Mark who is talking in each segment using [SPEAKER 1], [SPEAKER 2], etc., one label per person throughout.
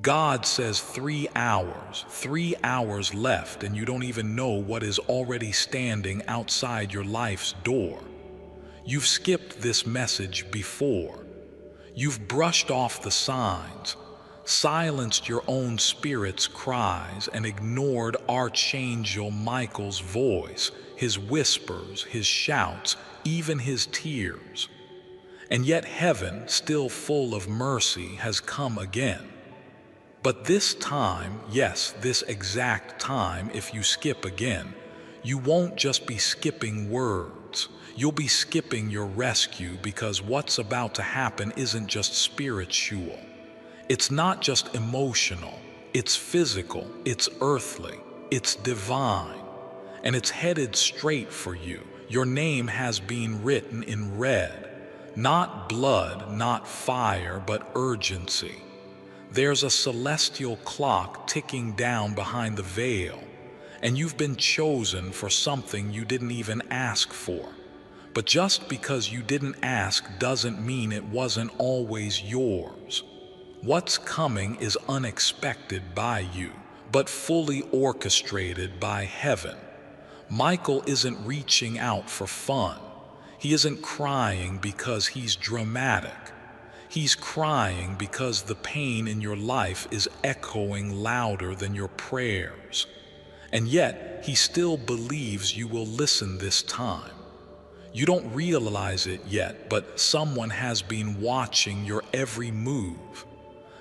[SPEAKER 1] God says 3 hours left, and you don't even know what is already standing outside your life's door. You've skipped this message before. You've brushed off the signs, silenced your own spirit's cries, and ignored Archangel Michael's voice, his whispers, his shouts, even his tears. And yet heaven, still full of mercy, has come again. But this time, yes, this exact time, if you skip again, you won't just be skipping words. You'll be skipping your rescue, because what's about to happen isn't just spiritual. It's not just emotional. It's physical, it's earthly, it's divine. And it's headed straight for you. Your name has been written in red. Not blood, not fire, but urgency. There's a celestial clock ticking down behind the veil, and you've been chosen for something you didn't even ask for. But just because you didn't ask doesn't mean it wasn't always yours. What's coming is unexpected by you, but fully orchestrated by heaven. Michael isn't reaching out for fun. He isn't crying because he's dramatic. He's crying because the pain in your life is echoing louder than your prayers. And yet, he still believes you will listen this time. You don't realize it yet, but someone has been watching your every move.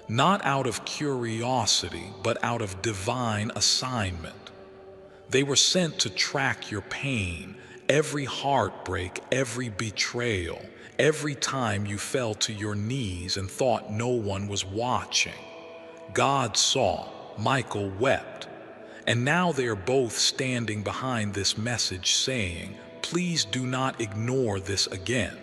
[SPEAKER 1] Not out of curiosity, but out of divine assignment. They were sent to track your pain, every heartbreak, every betrayal, every time you fell to your knees and thought no one was watching. God saw, Michael wept, and now they are both standing behind this message saying, please do not ignore this again.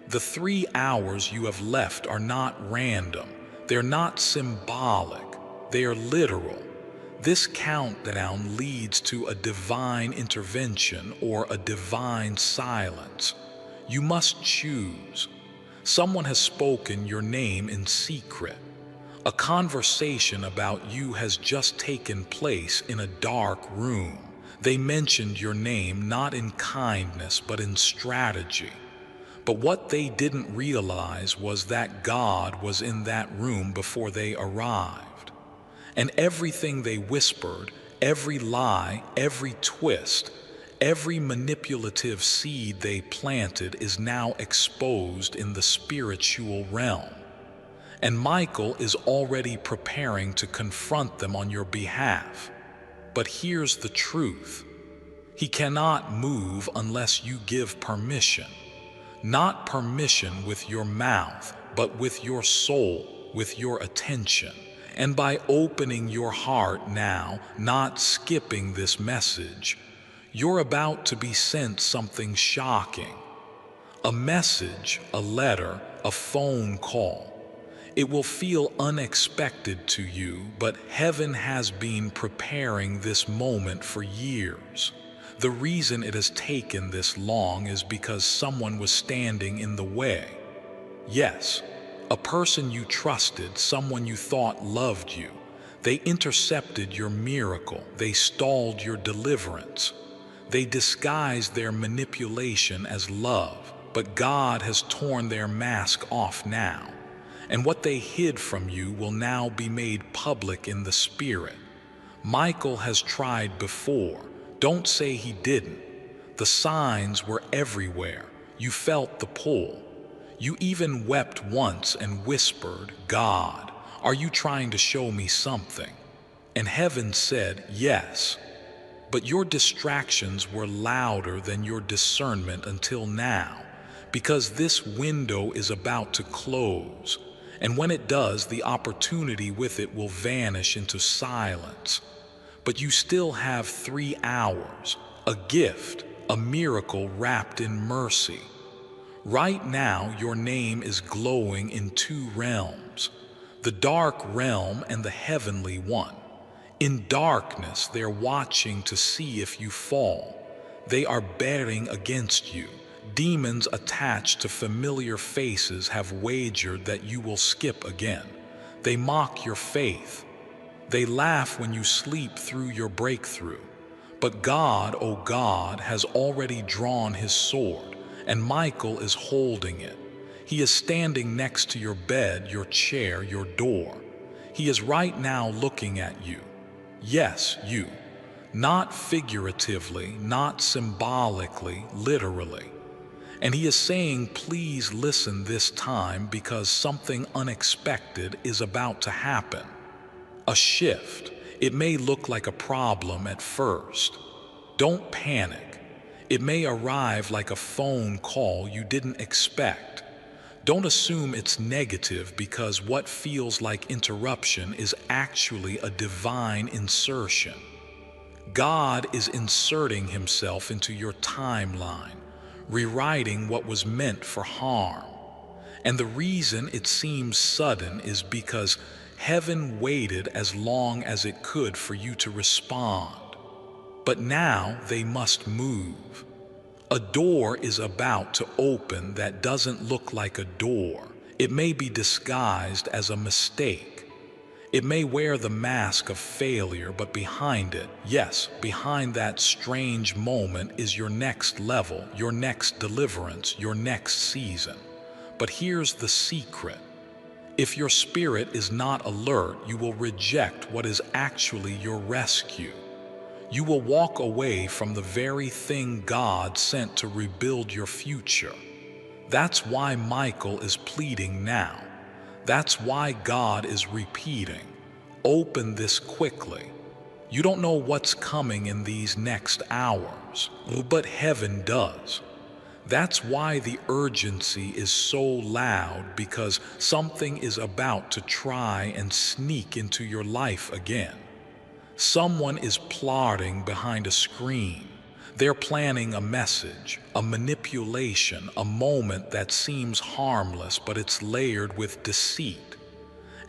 [SPEAKER 1] The 3 hours you have left are not random. They're not symbolic. They are literal. This countdown leads to a divine intervention or a divine silence. You must choose. Someone has spoken your name in secret. A conversation about you has just taken place in a dark room. They mentioned your name not in kindness but in strategy. But what they didn't realize was that God was in that room before they arrived. And everything they whispered, every lie, every twist, every manipulative seed they planted is now exposed in the spiritual realm. And Michael is already preparing to confront them on your behalf. But here's the truth. He cannot move unless you give permission. Not permission with your mouth, but with your soul, with your attention. And by opening your heart now, not skipping this message, you're about to be sent something shocking. A message, a letter, a phone call. It will feel unexpected to you, but heaven has been preparing this moment for years. The reason it has taken this long is because someone was standing in the way. Yes, a person you trusted, someone you thought loved you. They intercepted your miracle. They stalled your deliverance. They disguised their manipulation as love, but God has torn their mask off now. And what they hid from you will now be made public in the spirit. Michael has tried before. Don't say he didn't. The signs were everywhere. You felt the pull. You even wept once and whispered, God, are you trying to show me something? And heaven said, yes. But your distractions were louder than your discernment until now, because this window is about to close. And when it does, the opportunity with it will vanish into silence. But you still have 3 hours, a gift, a miracle wrapped in mercy. Right now, your name is glowing in 2 realms, the dark realm and the heavenly one. In darkness, they're watching to see if you fall. They are betting against you. Demons attached to familiar faces have wagered that you will skip again. They mock your faith. They laugh when you sleep through your breakthrough. But God, oh God, has already drawn his sword, and Michael is holding it. He is standing next to your bed, your chair, your door. He is right now looking at you. Yes, you. Not figuratively, not symbolically, literally. And he is saying, please listen this time because something unexpected is about to happen. A shift. It may look like a problem at first. Don't panic. It may arrive like a phone call you didn't expect. Don't assume it's negative because what feels like interruption is actually a divine insertion. God is inserting himself into your timeline, rewriting what was meant for harm. And the reason it seems sudden is because heaven waited as long as it could for you to respond. But now they must move. A door is about to open that doesn't look like a door. It may be disguised as a mistake. It may wear the mask of failure, but behind it, yes, behind that strange moment is your next level, your next deliverance, your next season. But here's the secret. If your spirit is not alert, you will reject what is actually your rescue. You will walk away from the very thing God sent to rebuild your future. That's why Michael is pleading now. That's why God is repeating, open this quickly. You don't know what's coming in these next hours, but heaven does. That's why the urgency is so loud, because something is about to try and sneak into your life again. Someone is plotting behind a screen. They're planning a message, a manipulation, a moment that seems harmless, but it's layered with deceit.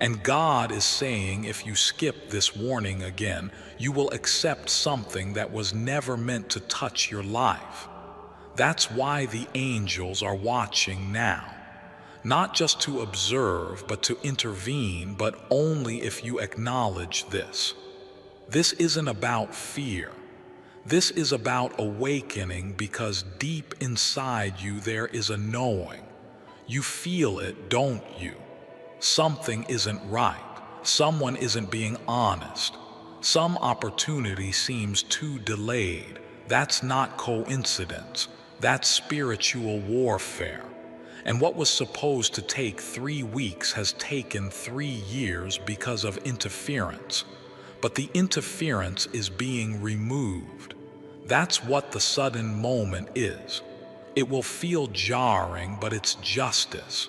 [SPEAKER 1] And God is saying, if you skip this warning again, you will accept something that was never meant to touch your life. That's why the angels are watching now. Not just to observe, but to intervene, but only if you acknowledge this. This isn't about fear. This is about awakening, because deep inside you there is a knowing. You feel it, don't you? Something isn't right. Someone isn't being honest. Some opportunity seems too delayed. That's not coincidence. That's spiritual warfare. And what was supposed to take 3 weeks has taken 3 years because of interference. But the interference is being removed. That's what the sudden moment is. It will feel jarring, but it's justice.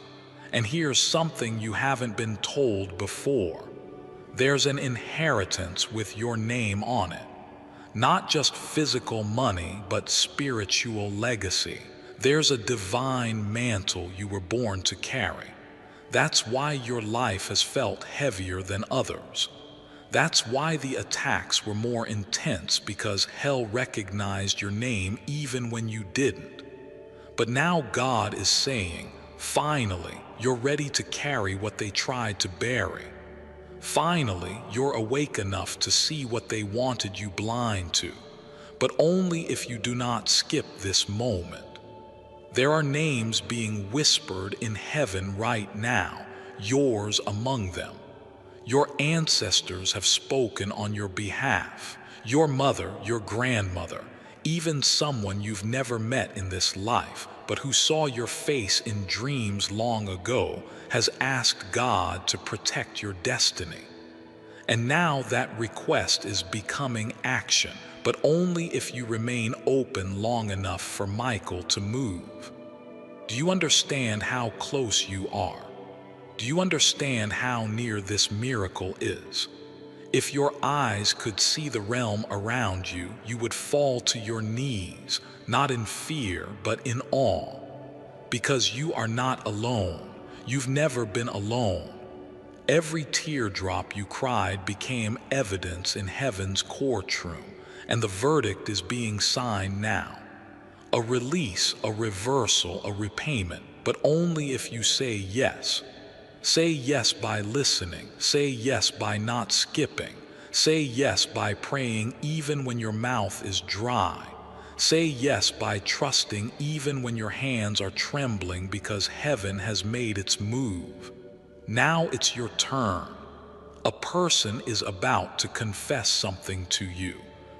[SPEAKER 1] And here's something you haven't been told before. There's an inheritance with your name on it. Not just physical money, but spiritual legacy. There's a divine mantle you were born to carry. That's why your life has felt heavier than others. That's why the attacks were more intense, because hell recognized your name even when you didn't. But now God is saying, finally, you're ready to carry what they tried to bury. Finally, you're awake enough to see what they wanted you blind to, but only if you do not skip this moment. There are names being whispered in heaven right now, yours among them. Your ancestors have spoken on your behalf. Your mother, your grandmother, even someone you've never met in this life, but who saw your face in dreams long ago, has asked God to protect your destiny. And now that request is becoming action, but only if you remain open long enough for Michael to move. Do you understand how close you are? Do you understand how near this miracle is? If your eyes could see the realm around you, you would fall to your knees, not in fear, but in awe. Because you are not alone. You've never been alone. Every teardrop you cried became evidence in heaven's courtroom, and the verdict is being signed now. A release, a reversal, a repayment, but only if you say yes. Say yes by listening. Say yes by not skipping. Say yes by praying even when your mouth is dry. Say yes by trusting even when your hands are trembling because heaven has made its move. Now it's your turn. A person is about to confess something to you.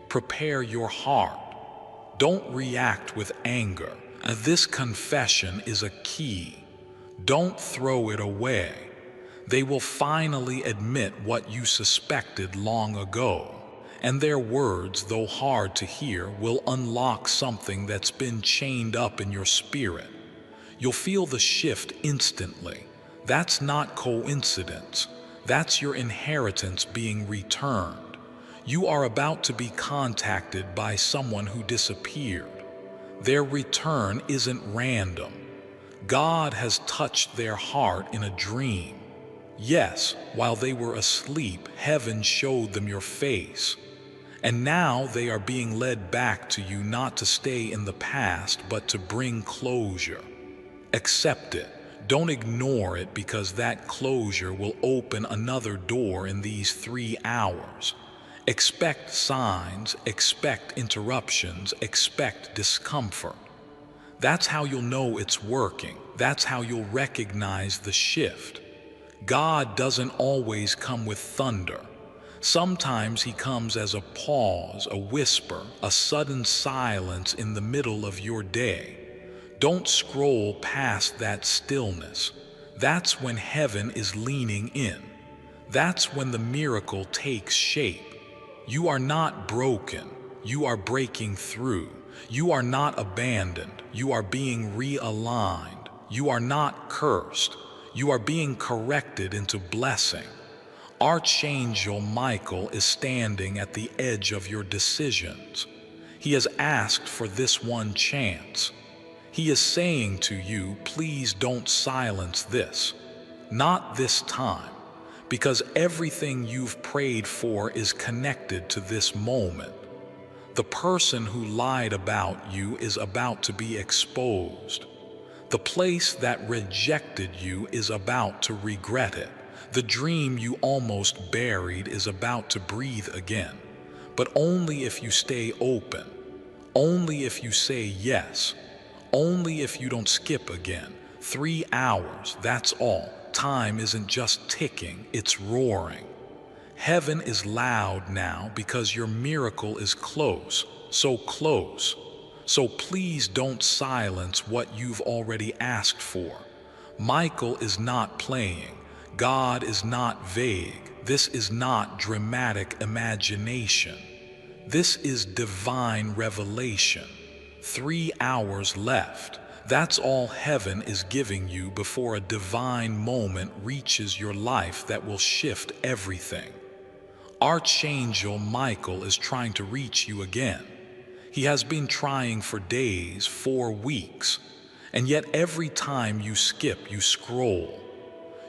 [SPEAKER 1] Prepare your heart. Don't react with anger. This confession is a key. Don't throw it away. They will finally admit what you suspected long ago. And their words, though hard to hear, will unlock something that's been chained up in your spirit. You'll feel the shift instantly. That's not coincidence. That's your inheritance being returned. You are about to be contacted by someone who disappeared. Their return isn't random. God has touched their heart in a dream. Yes, while they were asleep, heaven showed them your face. And now they are being led back to you, not to stay in the past, but to bring closure. Accept it. Don't ignore it, because that closure will open another door in these 3 hours. Expect signs, expect interruptions, expect discomfort. That's how you'll know it's working. That's how you'll recognize the shift. God doesn't always come with thunder. Sometimes he comes as a pause, a whisper, a sudden silence in the middle of your day. Don't scroll past that stillness. That's when heaven is leaning in. That's when the miracle takes shape. You are not broken. You are breaking through. You are not abandoned. You are being realigned. You are not cursed. You are being corrected into blessing. Archangel Michael is standing at the edge of your decisions. He has asked for this one chance. He is saying to you, please don't silence this. Not this time, because everything you've prayed for is connected to this moment. The person who lied about you is about to be exposed. The place that rejected you is about to regret it. The dream you almost buried is about to breathe again. But only if you stay open. Only if you say yes. Only if you don't skip again. 3 hours, that's all. Time isn't just ticking, it's roaring. Heaven is loud now because your miracle is close, so close. So please don't silence what you've already asked for. Michael is not playing. God is not vague. This is not dramatic imagination. This is divine revelation. 3 hours left. That's all heaven is giving you before a divine moment reaches your life that will shift everything. Archangel Michael is trying to reach you again. He has been trying for days, for weeks, and yet every time you skip, you scroll.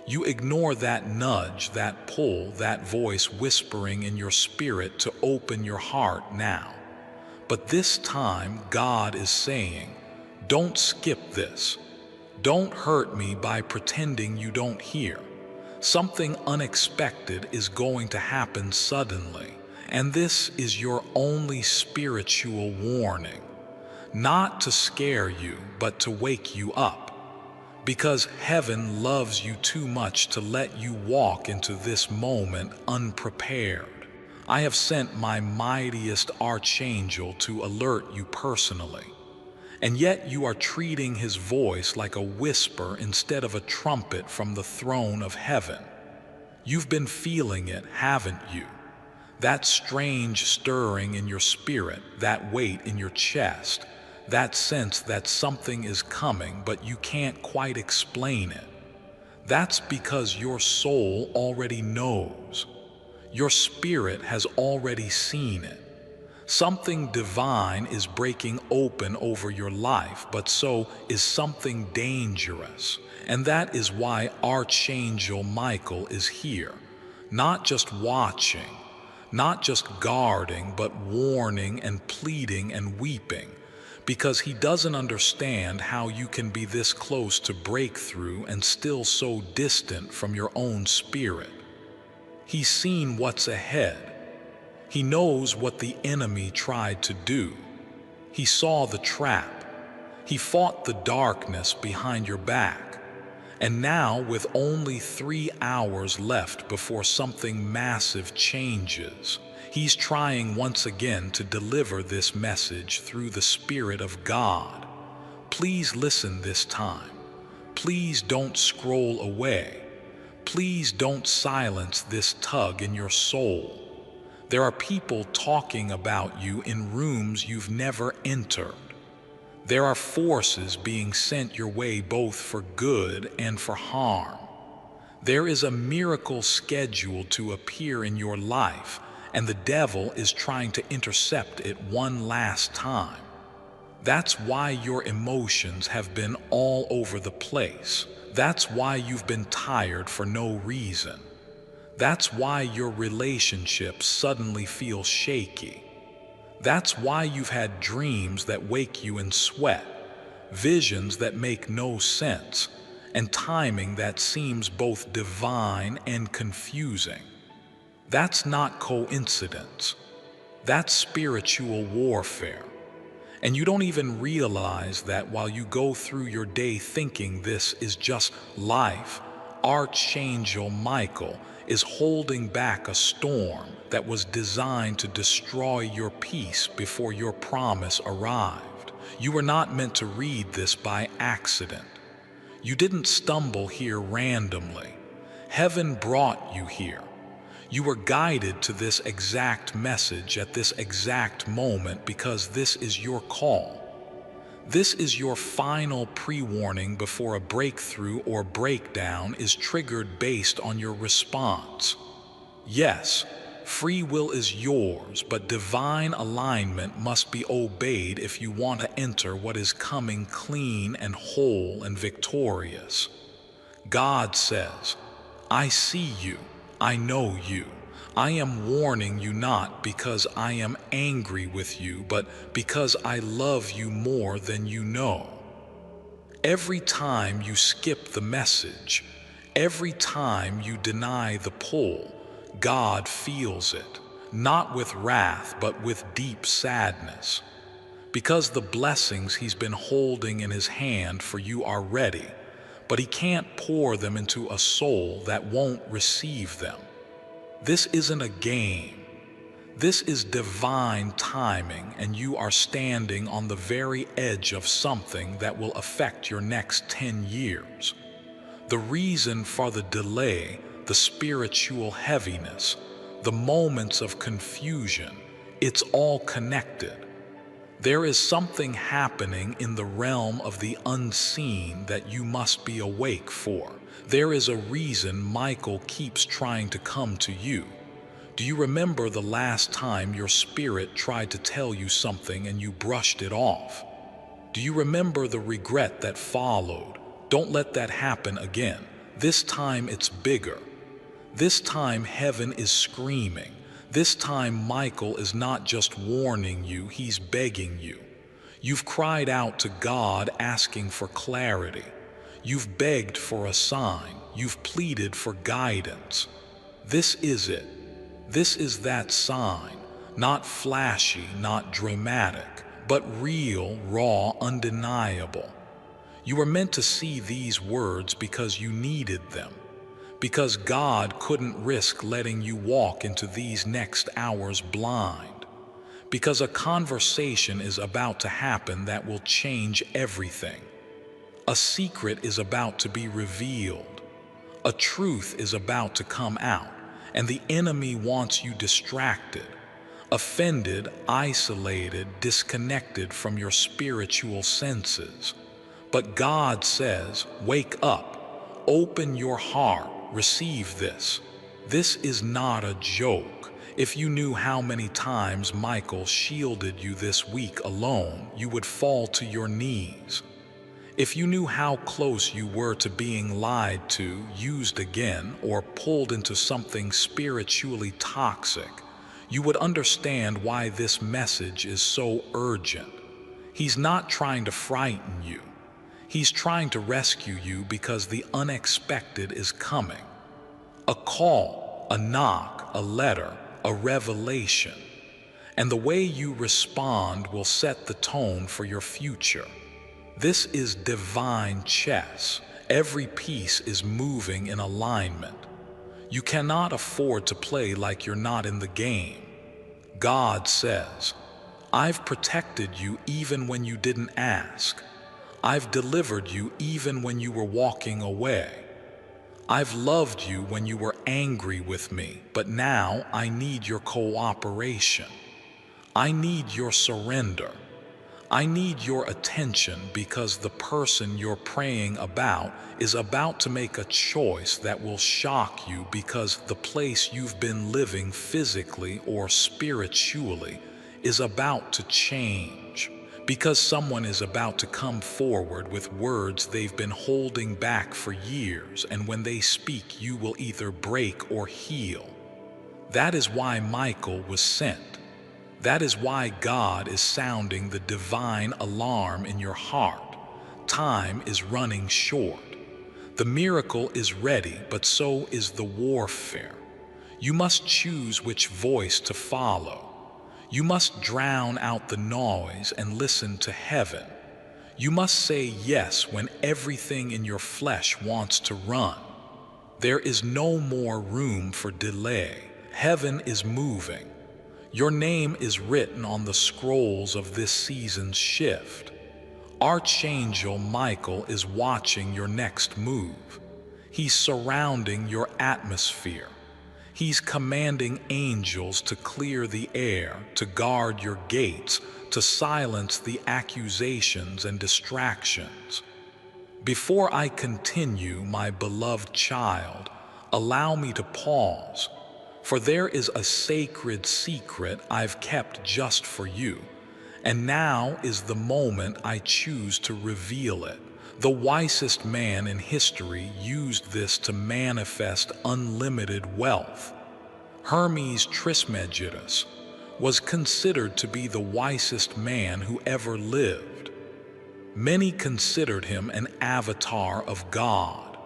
[SPEAKER 1] You ignore that nudge, that pull, that voice whispering in your spirit to open your heart now. But this time, God is saying, don't skip this. Don't hurt me by pretending you don't hear. Something unexpected is going to happen suddenly, and this is your only spiritual warning. Not to scare you, but to wake you up. Because heaven loves you too much to let you walk into this moment unprepared. I have sent my mightiest archangel to alert you personally. And yet you are treating his voice like a whisper instead of a trumpet from the throne of heaven. You've been feeling it, haven't you? That strange stirring in your spirit, that weight in your chest, that sense that something is coming but you can't quite explain it. That's because your soul already knows. Your spirit has already seen it. Something divine is breaking open over your life, but so is something dangerous. And that is why Archangel Michael is here, not just watching, not just guarding, but warning and pleading and weeping. because he doesn't understand how you can be this close to breakthrough and still so distant from your own spirit. He's seen what's ahead. He knows what the enemy tried to do. He saw the trap. He fought the darkness behind your back. And now, with only 3 hours left before something massive changes, he's trying once again to deliver this message through the Spirit of God. Please listen this time. Please don't scroll away. Please don't silence this tug in your soul. There are people talking about you in rooms you've never entered. There are forces being sent your way both for good and for harm. There is a miracle scheduled to appear in your life, and the devil is trying to intercept it one last time. That's why your emotions have been all over the place. That's why you've been tired for no reason. That's why your relationships suddenly feel shaky. That's why you've had dreams that wake you in sweat, visions that make no sense, and timing that seems both divine and confusing. That's not coincidence. That's spiritual warfare. And you don't even realize that while you go through your day thinking this is just life, Archangel Michael is holding back a storm that was designed to destroy your peace before your promise arrived. You were not meant to read this by accident. You didn't stumble here randomly. Heaven brought you here. You were guided to this exact message at this exact moment because this is your call. This is your final pre-warning before a breakthrough or breakdown is triggered based on your response. Yes, free will is yours, but divine alignment must be obeyed if you want to enter what is coming clean and whole and victorious. God says, I see you, I know you. I am warning you not because I am angry with you, but because I love you more than you know. Every time you skip the message, every time you deny the pull, God feels it, not with wrath, but with deep sadness. Because the blessings he's been holding in his hand for you are ready, but he can't pour them into a soul that won't receive them. This isn't a game. This is divine timing, and you are standing on the very edge of something that will affect your next 10 years. The reason for the delay, the spiritual heaviness, the moments of confusion, it's all connected. There is something happening in the realm of the unseen that you must be awake for. There is a reason Michael keeps trying to come to you. Do you remember the last time your spirit tried to tell you something and you brushed it off? Do you remember the regret that followed? Don't let that happen again. This time it's bigger. This time heaven is screaming. This time Michael is not just warning you, he's begging you. You've cried out to God asking for clarity. You've begged for a sign. You've pleaded for guidance. This is it. This is that sign. Not flashy, not dramatic, but real, raw, undeniable. You were meant to see these words because you needed them. Because God couldn't risk letting you walk into these next hours blind. Because a conversation is about to happen that will change everything. A secret is about to be revealed. A truth is about to come out, and the enemy wants you distracted, offended, isolated, disconnected from your spiritual senses. But God says, wake up, open your heart, receive this. This is not a joke. If you knew how many times Michael shielded you this week alone, you would fall to your knees. If you knew how close you were to being lied to, used again, or pulled into something spiritually toxic, you would understand why this message is so urgent. He's not trying to frighten you. He's trying to rescue you because the unexpected is coming. A call, a knock, a letter, a revelation. And the way you respond will set the tone for your future. This is divine chess. Every piece is moving in alignment. You cannot afford to play like you're not in the game. God says, I've protected you even when you didn't ask. I've delivered you even when you were walking away. I've loved you when you were angry with me, but now I need your cooperation. I need your surrender. I need your attention because the person you're praying about is about to make a choice that will shock you because the place you've been living physically or spiritually is about to change. Because someone is about to come forward with words they've been holding back for years, and when they speak, you will either break or heal. That is why Michael was sent. That is why God is sounding the divine alarm in your heart. Time is running short. The miracle is ready, but so is the warfare. You must choose which voice to follow. You must drown out the noise and listen to heaven. You must say yes when everything in your flesh wants to run. There is no more room for delay. Heaven is moving. Your name is written on the scrolls of this season's shift. Archangel Michael is watching your next move. He's surrounding your atmosphere. He's commanding angels to clear the air, to guard your gates, to silence the accusations and distractions. Before I continue, my beloved child, allow me to pause. For there is a sacred secret I've kept just for you, and now is the moment I choose to reveal it. The wisest man in history used this to manifest unlimited wealth. Hermes Trismegistus was considered to be the wisest man who ever lived. Many considered him an avatar of God.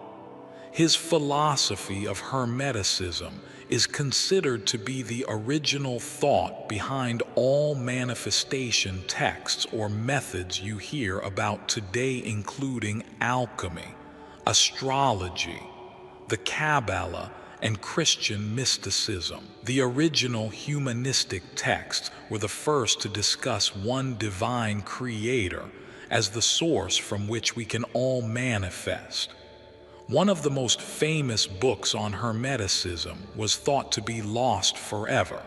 [SPEAKER 1] His philosophy of Hermeticism is considered to be the original thought behind all manifestation texts or methods you hear about today, including alchemy, astrology, the Kabbalah, and Christian mysticism. The original humanistic texts were the first to discuss one divine creator as the source from which we can all manifest. One of the most famous books on Hermeticism was thought to be lost forever.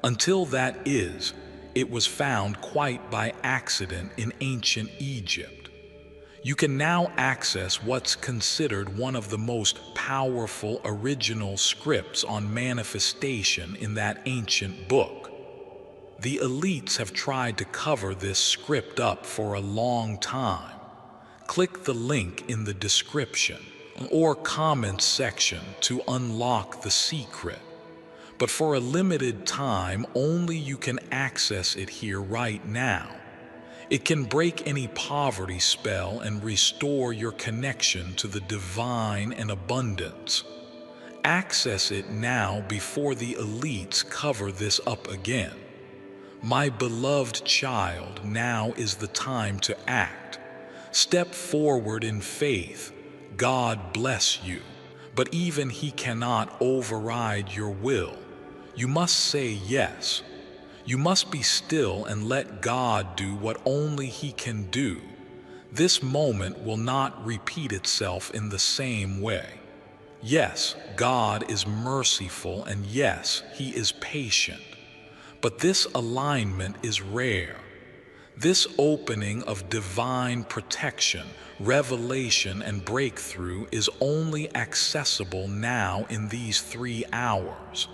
[SPEAKER 1] Until that is, it was found quite by accident in ancient Egypt. You can now access what's considered one of the most powerful original scripts on manifestation in that ancient book. The elites have tried to cover this script up for a long time. Click the link in the description or comment section to unlock the secret. But for a limited time, only you can access it here right now. It can break any poverty spell and restore your connection to the divine and abundance. Access it now before the elites cover this up again. My beloved child, now is the time to act. Step forward in faith. God bless you. But even He cannot override your will. You must say yes. You must be still and let God do what only He can do. This moment will not repeat itself in the same way. Yes, God is merciful, and yes, He is patient. But this alignment is rare. This opening of divine protection, revelation, and breakthrough is only accessible now in these 3 hours.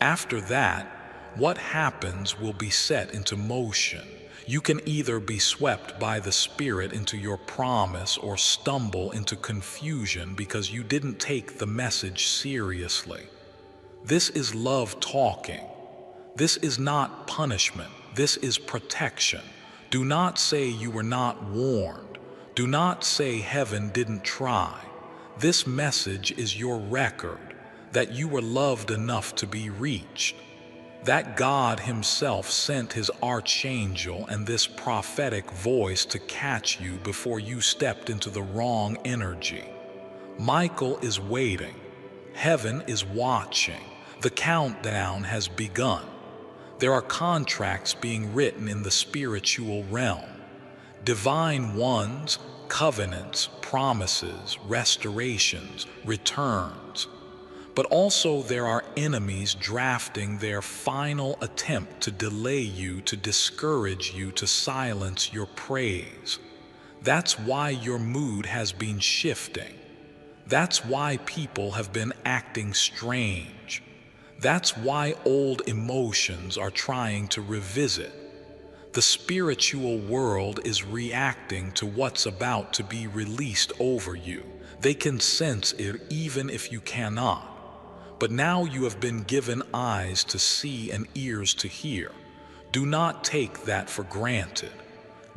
[SPEAKER 1] After that, what happens will be set into motion. You can either be swept by the Spirit into your promise or stumble into confusion because you didn't take the message seriously. This is love talking. This is not punishment. This is protection. Do not say you were not warned. Do not say heaven didn't try. This message is your record, that you were loved enough to be reached, that God Himself sent His Archangel and this prophetic voice to catch you before you stepped into the wrong energy. Michael is waiting. Heaven is watching. The countdown has begun. There are contracts being written in the spiritual realm. Divine ones, covenants, promises, restorations, returns. But also there are enemies drafting their final attempt to delay you, to discourage you, to silence your praise. That's why your mood has been shifting. That's why people have been acting strange. That's why old emotions are trying to revisit. The spiritual world is reacting to what's about to be released over you. They can sense it even if you cannot. But now you have been given eyes to see and ears to hear. Do not take that for granted.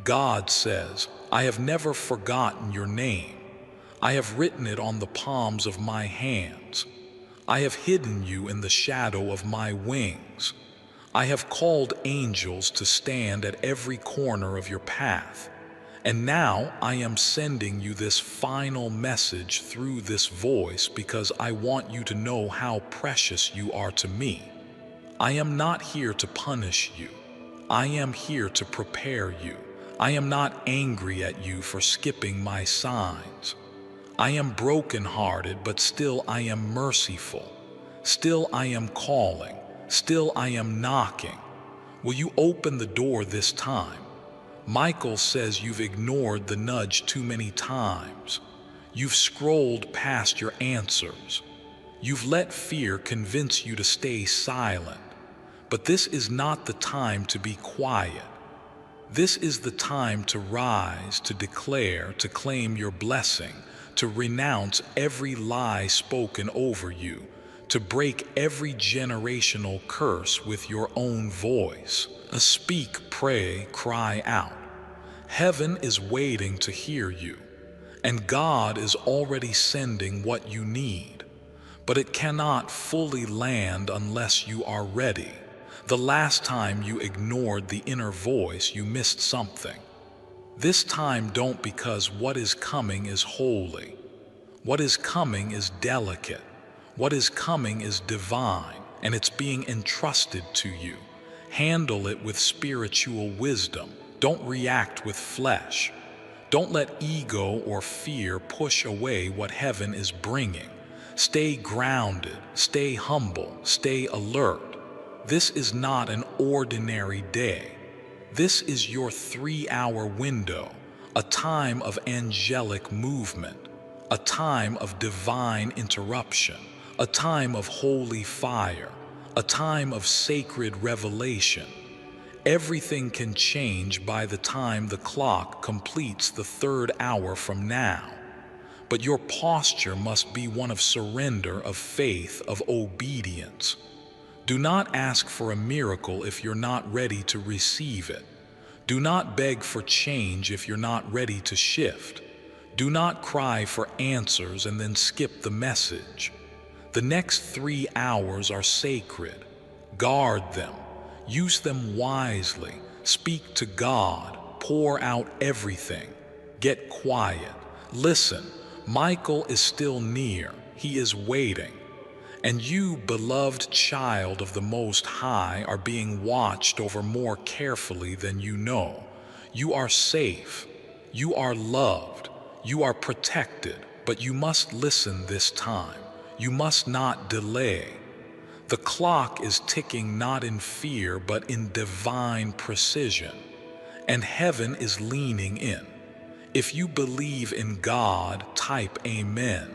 [SPEAKER 1] God says, I have never forgotten your name. I have written it on the palms of my hands. I have hidden you in the shadow of my wings. I have called angels to stand at every corner of your path. And now I am sending you this final message through this voice because I want you to know how precious you are to me. I am not here to punish you. I am here to prepare you. I am not angry at you for skipping my signs. I am brokenhearted, but still I am merciful. Still I am calling. Still I am knocking. Will you open the door this time? Michael says you've ignored the nudge too many times. You've scrolled past your answers. You've let fear convince you to stay silent. But this is not the time to be quiet. This is the time to rise, to declare, to claim your blessing, to renounce every lie spoken over you, to break every generational curse with your own voice. Speak, pray, cry out. Heaven is waiting to hear you, and God is already sending what you need. But it cannot fully land unless you are ready. The last time you ignored the inner voice, you missed something. This time don't, because what is coming is holy. What is coming is delicate. What is coming is divine, and it's being entrusted to you. Handle it with spiritual wisdom. Don't react with flesh. Don't let ego or fear push away what heaven is bringing. Stay grounded, stay humble, stay alert. This is not an ordinary day. This is your 3-hour window, a time of angelic movement, a time of divine interruption, a time of holy fire, a time of sacred revelation. Everything can change by the time the clock completes the 3rd hour from now. But your posture must be one of surrender, of faith, of obedience. Do not ask for a miracle if you're not ready to receive it. Do not beg for change if you're not ready to shift. Do not cry for answers and then skip the message. The next 3 hours are sacred. Guard them. Use them wisely. Speak to God. Pour out everything. Get quiet. Listen. Michael is still near. He is waiting. And you, beloved child of the Most High, are being watched over more carefully than you know. You are safe. You are loved. You are protected. But you must listen this time. You must not delay. The clock is ticking not in fear, but in divine precision. And heaven is leaning in. If you believe in God, type Amen.